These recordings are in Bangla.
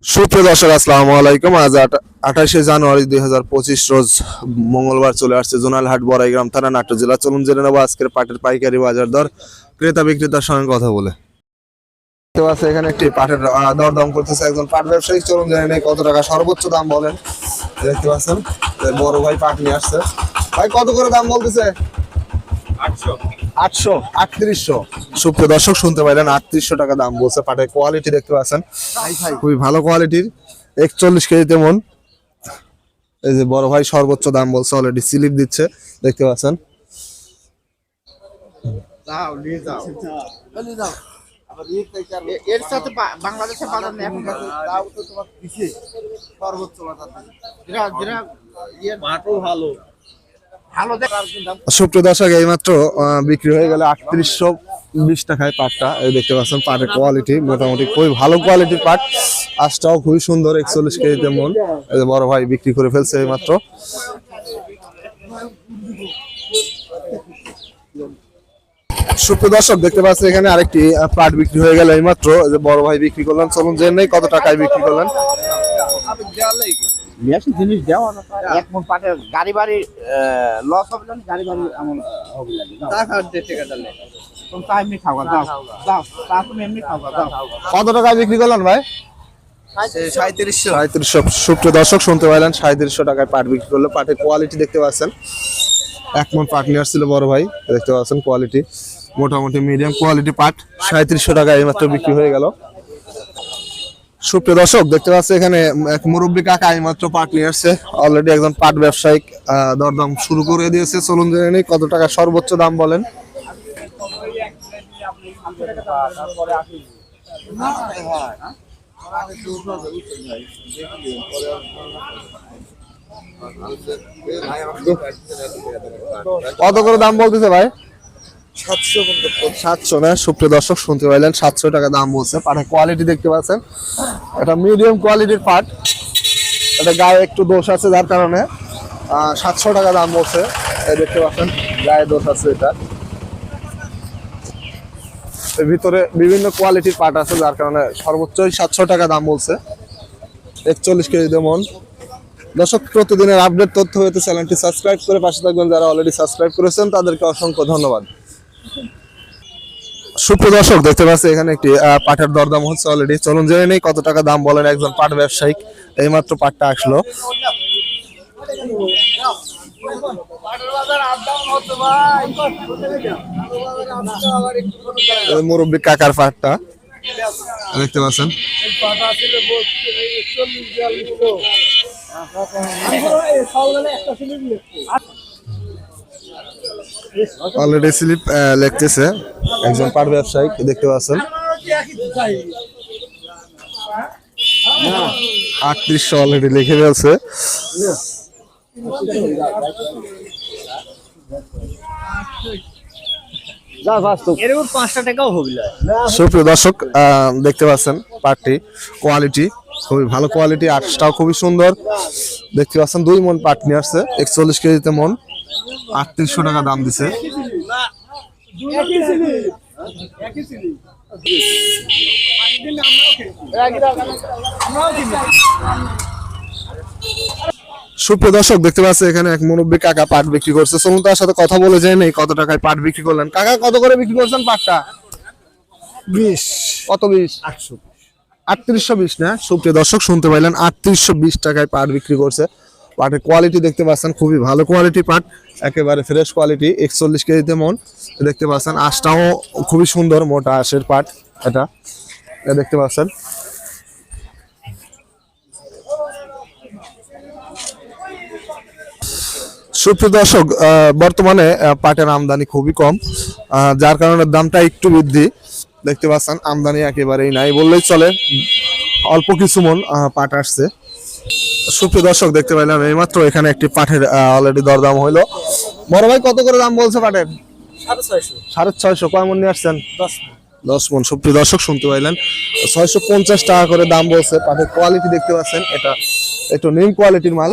সুপ্রিয় দর্শক আসসালামু আলাইকুম। আজ 28শে জানুয়ারি 2025 রোজ মঙ্গলবার চলে আসছে জোনাল হাট বড়াইগ্রাম থানা নাটোর জেলা। চলুন জেনে নেবো আজকের পাটের পাইকারি বাজার দর, ক্রেতা বিক্রেতার সঙ্গে কথা বলে। দেখতে পাচ্ছি এখানে একটি পাটের দরদাম করতেছে একজন পাট ব্যবসায়ী। চলুন জেনে নেই কত টাকা সর্বোচ্চ দাম বলেন। দেখতে পাচ্ছেন বড় ভাই পাট নিয়ে আসছে। ভাই কত করে দাম বলতেছে? 800 3800। সুপ্রিয় দর্শক শুনতে পাইলেন 3800 টাকা দাম বলছে। পাটের কোয়ালিটি দেখতে পাচ্ছেন খুবই ভালো কোয়ালিটির, 41 কেজিতে মন। এই যে বড় ভাই সর্বোচ্চ দাম বলছে, অলরেডি স্লিপ দিচ্ছে দেখতে পাচ্ছেন। এর সাথে বাংলাদেশের বাজার নেই এখন তাও তো তোমার দিছে সর্বোচ্চ বাজার যেটা যেটা ইয়ের মাঠও ভালো ভালো দেখার দাম। সুপ্রিয় দর্শক এইমাত্র বিক্রি হয়ে গেল 3820 টাকায় পাটটা। এই দেখতে পাচ্ছেন পাটের কোয়ালিটি মোটামুটি খুবই ভালো কোয়ালিটির পাট। আঁশটাও খুবই সুন্দর, 41 কেজিতে মন। এই যে বড় ভাই বিক্রি করে ফেলছে এইমাত্র। সুপ্রিয় দর্শক দেখতে পাচ্ছেন এখানে আরেকটি পাট বিক্রি হয়ে গেল এইমাত্র। যে বড় ভাই বিক্রি করলেন, চলুন জেনে নেই কত টাকায় বিক্রি করলেন। জিনিস দেওয়া না এক মন পাটের গাড়ি বাড়ি লস হবে না, গাড়ি বাড়ি এমন হবে লাগে টাকা টাকা দিলে তুমি টাইম নি খাওয়া দাও দাও তা তুমি এমনি খাওয়া দাও। কত টাকায় বিক্রি করলেন ভাই? 3700। সুপ্রিয় দর্শক শুনতে পাইলেন 3700 টাকায় পাট বিক্রি করলো। পাটের কোয়ালিটি দেখতে পাচ্ছেন, এক মন পাট নিয়ে আসছিল বড় ভাই। দেখতে পাচ্ছেন কোয়ালিটি মোটামুটি মিডিয়াম কোয়ালিটি পাট 3700 টাকায় এইমাত্র বিক্রি হয়ে গেল। সুপ্রিয় দর্শক দেখতে পাচ্ছেন এখানে এক মুরব্বী কাকা এইমাত্র পাট নিয়ে আসছে। অলরেডি একজন পাট ব্যবসায়িক দরদাম শুরু করে দিয়েছে। চলুন জেনে নিই কত টাকা সর্বোচ্চ দাম বলেন। কত করে দাম বলতেছে ভাই? 700 না? সুপ্রিয় দর্শক শুনতে পাইলেন 700 টাকা দাম বলছে। পাটের কোয়ালিটি দেখতে পাচ্ছেন, এটা মিডিয়াম কোয়ালিটির পাট। এটা গায়ে একটু দোষ আছে যার কারণে 700 টাকা দাম বলছে। এই দেখতে পাচ্ছেন গায়ে দোষ আছে, এটা এর ভিতরে বিভিন্ন কোয়ালিটির পাট আছে যার কারণে সর্বোচ্চ 700 টাকা দাম বলছে। 41 কেজি মন। দর্শক প্রতিদিনের আপডেট তথ্য পেতে চ্যানেলটি সাবস্ক্রাইব করে পাশে থাকবেন। যারা অলরেডি সাবস্ক্রাইব করেছেন তাদেরকে অসংখ্য ধন্যবাদ। সুপ্রিয় দর্শক দেখতে পাচ্ছি এখানে একটি পাটের দরদাম হচ্ছে অলরেডি। চলুন জেনে নেই কত টাকা দাম বলেন একজন পাট ব্যবসায়িক। এইমাত্র পাটটা আসলো। মুরব্বী কাকার পাটটা দেখতে পাচ্ছেন। অলরেডি স্লিপ লিখতেছে একজন পাট ব্যবসায়ী দেখতে পাচ্ছেন। 3800 অলরেডি লিখে ফেলছে। সুপ্রিয় দর্শক দেখতে পাচ্ছেন পাটটি কোয়ালিটি খুবই ভালো কোয়ালিটি, আঁশটাও খুবই সুন্দর। দেখতে পাচ্ছেন 2 মন পাট নিয়ে আসছে, 41 কেজিতে মন। 3800 টাকা দাম দিছে। সুপ্রিয় দর্শক দেখতে পাচ্ছেন এখানে এক মুরব্বী কাকা পাট বিক্রি করছে। চলুন তার সাথে কথা বলে যাই নেই কত টাকায় পাট বিক্রি করলেন। কাকা কত করে বিক্রি করছেন পাটটা? 20। কত 20? 3820 না? সুপ্রিয় দর্শক শুনতে পাইলেন 3820 টাকায় পাট বিক্রি করছে। পাটের কোয়ালিটি দেখতে পাচ্ছেন খুবই ভালো কোয়ালিটি পাট, একেবারে ফ্রেশ কোয়ালিটি। 41 কেজিতে মন। দেখতে পাচ্ছেন আঁশটাও খুবই সুন্দর, মোটা আঁশের পাট এটা দেখতে পাচ্ছেন। সুপ্রিয় দর্শক বর্তমানে পাটের আমদানি খুবই কম, যার কারণে দামটা একটু বৃদ্ধি। দেখতে পাচ্ছেন আমদানি একেবারেই নাই বললেই চলে, অল্প কিছু মন পাট আসছে। সুপ্রিয় দর্শক দেখতে পাইলাম এইমাত্র এখানে একটি পাটের অলরেডি দরদাম হইলো। বড় ভাই কত করে দাম বলছে পাটের? 650। কয় মন নিয়ে আসছেন? 10 মন। সুপ্রিয় দর্শক শুনতে পাইলেন 650 টাকা করে দাম বলছে। পাটের কোয়ালিটি দেখতে পাচ্ছেন, এটা একটু নিম কোয়ালিটির মাল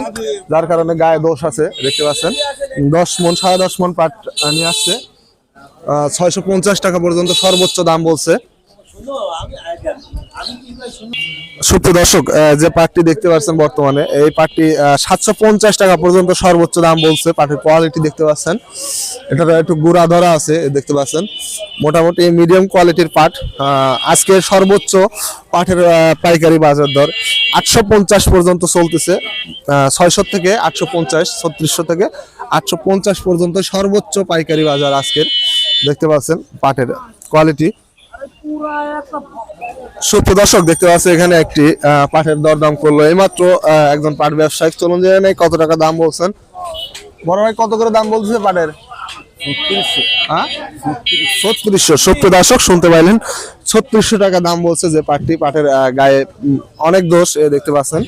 যার কারণে গায়ে দোষ আছে। দেখতে পাচ্ছেন 10 মন 10.5 মন পাট নিয়ে আসছে। 650 টাকা পর্যন্ত সর্বোচ্চ দাম বলছে। সুপ্রিয় দর্শক, যে পাটটি দেখতে পাচ্ছেন বর্তমানে এই পাটটি 750 টাকা পর্যন্ত সর্বোচ্চ দাম বলছে। পাটের কোয়ালিটি দেখতে পাচ্ছেন, এটা একটু গুড়া ধরা আছে দেখতে পাচ্ছেন, মোটামুটি মিডিয়াম কোয়ালিটির পাট। আজকের সর্বোচ্চ পাটের পাইকারি বাজার দর 850 পর্যন্ত চলতেছে। 600 থেকে 850, 3600 থেকে 850 পর্যন্ত সর্বোচ্চ পাইকারি বাজার আজকের দেখতে পাচ্ছেন পাটের কোয়ালিটি। সুপ্রিয় দর্শক, দেখতে পাচ্ছেন এখানে একটি পাটের দরদাম করলো এইমাত্র একজন পাট ব্যবসায়ী। চলুন জেনে নেই কত টাকা দাম বলছেন। বড় ভাই কত করে দাম বলছে পাটের? 3600। সুপ্রিয় দর্শক, শুনতে পাইলেন 3600 টাকা দাম বলছে যে পাটটি। পাটের গায়ে অনেক দোষ দেখতে পাচ্ছেন,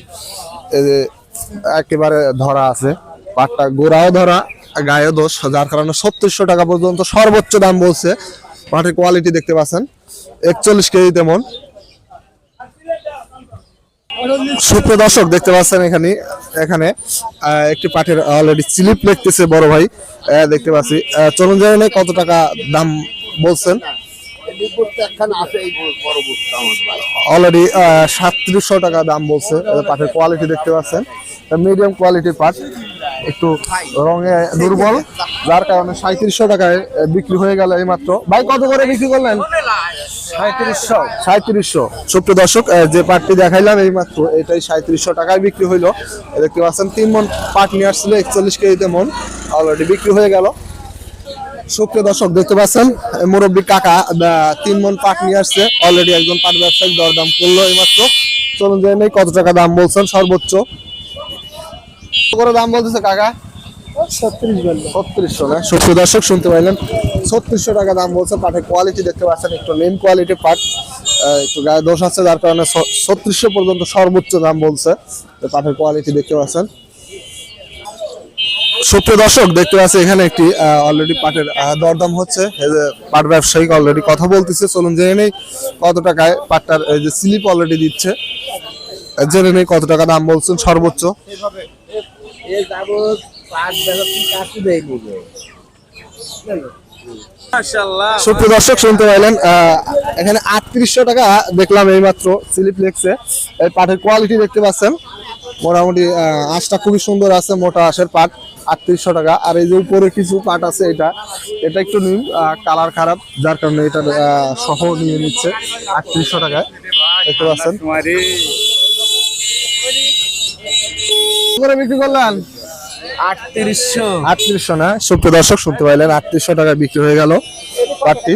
এই যে একেবারে ধরা আছে, পাটটা গোড়াও ধরা, গায়েও দোষ, যার কারণে 3600 টাকা পর্যন্ত সর্বোচ্চ দাম বলছে। পাটের কোয়ালিটি দেখতে পাচ্ছেন 41 কেজি তেমন। সুপ্রিয় দর্শক, দেখতে পাচ্ছেন এখানে একটি পাটের অলরেডি স্লিপ লিখতেছে বড় ভাই, দেখতে পাচ্ছি। চলুন জেনে নেই কত টাকা দাম বলছেন। অলরেডি 3700 টাকা দাম বলছে। পাটের কোয়ালিটি দেখতে পাচ্ছেন মিডিয়াম কোয়ালিটির পাট, একটু রঙে দুর্বল, যার কারণে 3700 টাকায় বিক্রি হয়ে গেল এইমাত্র। ভাই কত করে বিক্রি করলেন? 3700। সুপ্রিয় দর্শক, যে পাটটি দেখাইলাম এইমাত্র এটাই 3700 টাকায় বিক্রি হইলো। দেখতে পাচ্ছেন 3 মণ পাট নিয়ে আসছিল 41 কেজিতে মন, অলরেডি বিক্রি হয়ে গেল। সুপ্রিয় দর্শক, দেখতে পাচ্ছেন মুরব্বী কাকা 3 মণ পাট নিয়ে আসছে, অলরেডি একজন পাট ব্যবসায়ী দরদাম করলো এইমাত্র। চলুন জেনে নেই কত টাকা দাম বলছেন সর্বোচ্চ। কত করে দাম বলতেছে কাকা? 3600 না? সুপ্রিয় দর্শক, শুনতে পাইলেন 3600 টাকা দাম বলছে। পাটের কোয়ালিটি দেখতে পাচ্ছেন একটু নিম কোয়ালিটি পাট, একটু গায়ে দোষ আছে, যার কারণে 3600 পর্যন্ত সর্বোচ্চ দাম বলছে। পাটের কোয়ালিটি দেখতে পাচ্ছেন। সুপ্রিয় দর্শক, দেখতে পাচ্ছি এখানে একটি অলরেডি পাটের দরদাম হচ্ছে, পাট ব্যবসায়ী অলরেডি কথা বলতেছে। চলুন জেনে নেই কত টাকায় পাটটার যে স্লিপ অলরেডি দিচ্ছে, জেনে নেই কত টাকা দাম বলছেন সর্বোচ্চ। সুপ্রিয় দর্শক, শুনতে পাইলেন এখানে 3800 টাকা দেখলাম এইমাত্র স্লিপ লেগছে। এই পাটের কোয়ালিটি দেখতে পাচ্ছেন, মোটামুটি আঁশটা খুবই সুন্দর আছে, মোটা আঁশের পাট। 3800 টাকা। আর এই যে উপরে কিছু পাট আছে, এটা একটু নিম, কালার খারাপ, যার কারণে এটা সহ নিয়ে নিচ্ছে 3800 টাকায় দেখতে পাচ্ছেন। করে বিক্রি করলেন 3800 না? সুপ্রিয় দর্শক, শুনতে পাইলেন 3800 টাকায় বিক্রি হয়ে গেল পাটটি।